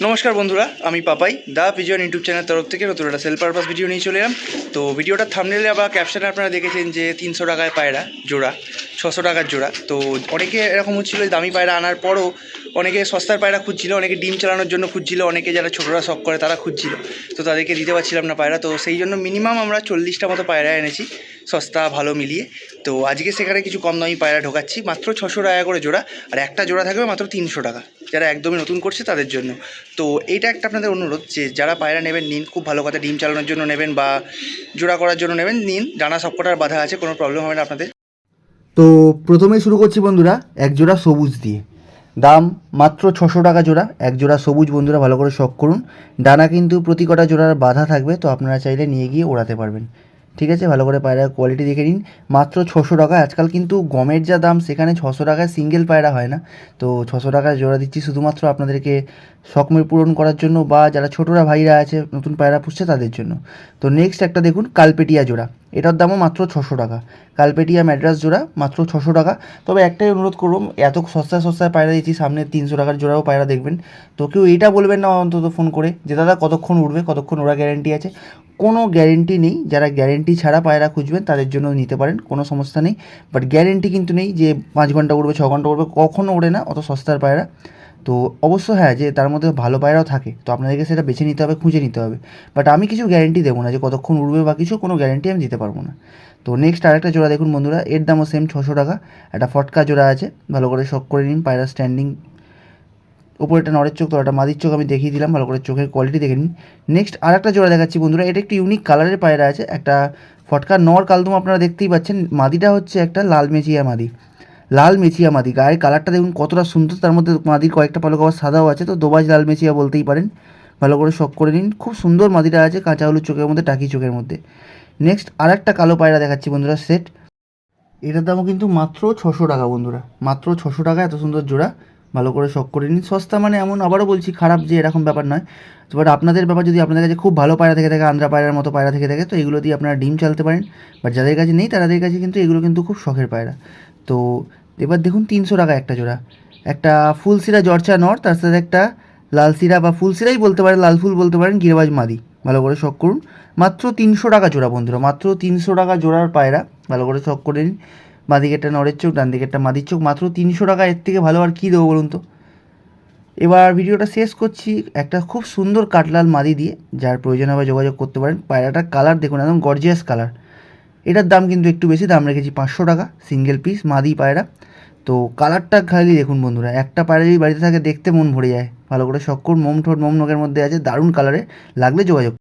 নমস্কার বন্ধুরা, আমি পাপাই দা পিজন ইউটিউব চ্যানেল তরফ থেকে নতুন একটা সেল পারপাস ভিডিও নিয়ে চলে এলাম। তো ভিডিওটার থাম্বনেলে বা ক্যাপশনে আপনারা দেখেছেন যে 300 টাকায় পায়রা জোড়া, 600 টাকার জোড়া। তো অনেকে এরকম হচ্ছিলো দামি পায়রা আনার পরও অনেকে সস্তার পায়রা খুঁজছিল, অনেকে ডিম চালানোর জন্য খুঁজছিল, অনেকে যারা ছোটরা শখ করে তারা খুঁজছিল। তো তাদেরকে দিতে পারছিলাম না পায়রা, তো সেই জন্য মিনিমাম আমরা 40টা মতো পায়রা এনেছি, সস্তা ভালো মিলিয়ে। তো আজকে সেখানে কিছু কম দামি পায়রা ঢোকাচ্ছি, মাত্র 600 টাকা করে জোড়া। আর একটা জোড়া থাকবে মাত্র 300 টাকা, যারা একদমই নতুন করছে তাদের জন্য। তো এইটা একটা আপনাদের অনুরোধ যে যারা পায়রা নেবেন নিন, খুব ভালো কথা। ডিম চালানোর জন্য নেবেন বা জোড়া করার জন্য নেবেন, নিন। ডানা সবকটার বাধা আছে, কোনো প্রবলেম হবে না আপনাদের। তো প্রথমেই শুরু করছি বন্ধুরা এক জোড়া সবুজ দিয়ে। দাম মাত্র 600 টাকা জোড়া। এক জোড়া সবুজ বন্ধুরা ভালো করে শখ করুন। ডানা কিন্তু প্রতি কটা জোড়ার বাধা থাকবে, তো আপনারা চাইলে নিয়ে গিয়ে ওড়াতে পারবেন। ঠিক আছে, ভালো করে পায়রার কোয়ালিটি দেখে নিন। মাত্র 600 টাকা। আজকাল কিন্তু গমের যা দাম, সেখানে 600 টাকায় সিঙ্গেল পায়রা হয় না। তো 600 টাকায় জোড়া দিচ্ছি শুধুমাত্র আপনাদেরকে শখমের পূরণ করার জন্য, বা যারা ছোটরা ভাইরা আছে নতুন পায়রা পুষছে তাদের জন্য। তো নেক্সট একটা দেখুন কালপেটিয়া জোড়া। এটার দামও মাত্র 600 টাকা। কালপেটিয়া ম্যাড্রাস জোড়া মাত্র 600 টাকা। তবে একটাই অনুরোধ করব, এত সস্তায় সস্তায় পায়রা দিচ্ছি, সামনে 300 টাকার জোড়াও পায়রা দেখবেন। তো কেউ এটা বলবেন না অন্তত ফোন করে যে দাদা কতক্ষণ উঠবে, কতক্ষণ ওরা গ্যারেন্টি আছে। কোনো গ্যারেন্টি নেই। যারা গ্যারেন্টি ছাড়া পায়রা খুঁজবেন তাদের জন্য নিতে পারেন, কোনো সমস্যা নেই। বাট গ্যারেন্টি কিন্তু নেই যে 5 ঘন্টা উঠবে, 6 ঘন্টা উঠবে, কখনও ওড়ে না অত সস্তার পায়রা। তো অবশ্য হ্যাঁ, যে তার মধ্যে ভালো পায়রাও থাকে, তো আপনাদেরকে সেটা বেছে নিতে হবে, খুঁজে নিতে হবে। বাট আমি কিছু গ্যারেন্টি দেবো না যে কতক্ষণ উঠবে বা কিছু, কোনো গ্যারেন্টি আমি দিতে পারবো না। তো নেক্সট আরেকটা জোড়া দেখুন বন্ধুরা, এর দামও সেম 600 টাকা। একটা ফটকা জোড়া আছে, ভালো করে শখ করে নিন। পায়রা স্ট্যান্ডিং, উপরে একটা নরের চোখ, তো একটা মাদির চোখ আমি দেখিয়ে দিলাম, ভালো করে চোখের কোয়ালিটি দেখে নিন। নেক্সট আরেকটা জোড়া দেখাচ্ছি বন্ধুরা, এটা একটু ইউনিক কালারের পায়রা আছে। একটা ফটকা নর কালদম আপনারা দেখতেই পাচ্ছেন। মাদিটা হচ্ছে একটা লাল মেচিয়া মাদি, লাল মেচিয়া মাদি। গায়ের কালারটা দেখুন কতটা সুন্দর, তার মধ্যে মাদির কয়েকটা পালক আবার সাদাও আছে, তো দোবাজ লাল মেচিয়া বলতেই পারেন। ভালো করে শখ করে নিন, খুব সুন্দর মাদিটা আছে, কাঁচা হলুদ চোখের মধ্যে, টাকি চোখের মধ্যে। নেক্সট আরেকটা কালো পায়রা দেখাচ্ছি বন্ধুরা, সেট। এটার দামও কিন্তু মাত্র 600 টাকা বন্ধুরা, মাত্র 600 টাকা। এত সুন্দর জোড়া, ভালো করে শখ করে নিন। সস্তা মানে এমন, আবারও বলছি, খারাপ যে এরকম ব্যাপার নয়। বাট আপনাদের ব্যাপার, যদি আপনাদের কাছে খুব ভালো পায়রা থেকে থাকে, আন্দ্রা পায়রার মতো পায়রা থেকে থাকে, তো এগুলো দিয়ে আপনারা ডিম চালতে পারেন। বাট যাদের কাছে নেই তাদের কাছে কিন্তু এগুলো কিন্তু খুব শখের পায়রা। তো এবার দেখুন 300 টাকা একটা জোড়া। একটা ফুলসিরা জর্চা নর, তার সাথে একটা লাল সিরা বা ফুলসিরাই বলতে পারেন, লাল ফুল বলতে পারেন, গিরবাজ মাদি। ভালো করে শখ করুন। মাত্র 300 টাকা জোড়া বন্ধুরা, মাত্র 300 টাকা জোড়ার পায়রা। ভালো করে শখ করে নিন। বাঁ দিকে একটা নরের চোখ, ডান দিকে একটা মাদির চোখ, মাত্র 300 টাকা। এর থেকে ভালো আর কী দেবো বলুন তো। এবার ভিডিওটা শেষ করছি একটা খুব সুন্দর কাঠলাল মাদি দিয়ে, যার প্রয়োজন হবে যোগাযোগ করতে পারেন। পায়রাটার কালার দেখুন, একদম গর্জিয়াস কালার। এটার দাম কিন্তু একটু বেশি, দাম রেখেছি 500 টাকা, সিঙ্গেল পিস মাদি পায়রা। তো কালারটা খালি দেখুন বন্ধুরা, একটা পায়রা যদি বাড়িতে থাকে দেখতে মন ভরে যায়। ভালো করে শখ করুন। মোম ঠোঁট মোম নখের মধ্যে আছে, দারুণ কালারে। লাগলে যোগাযোগ।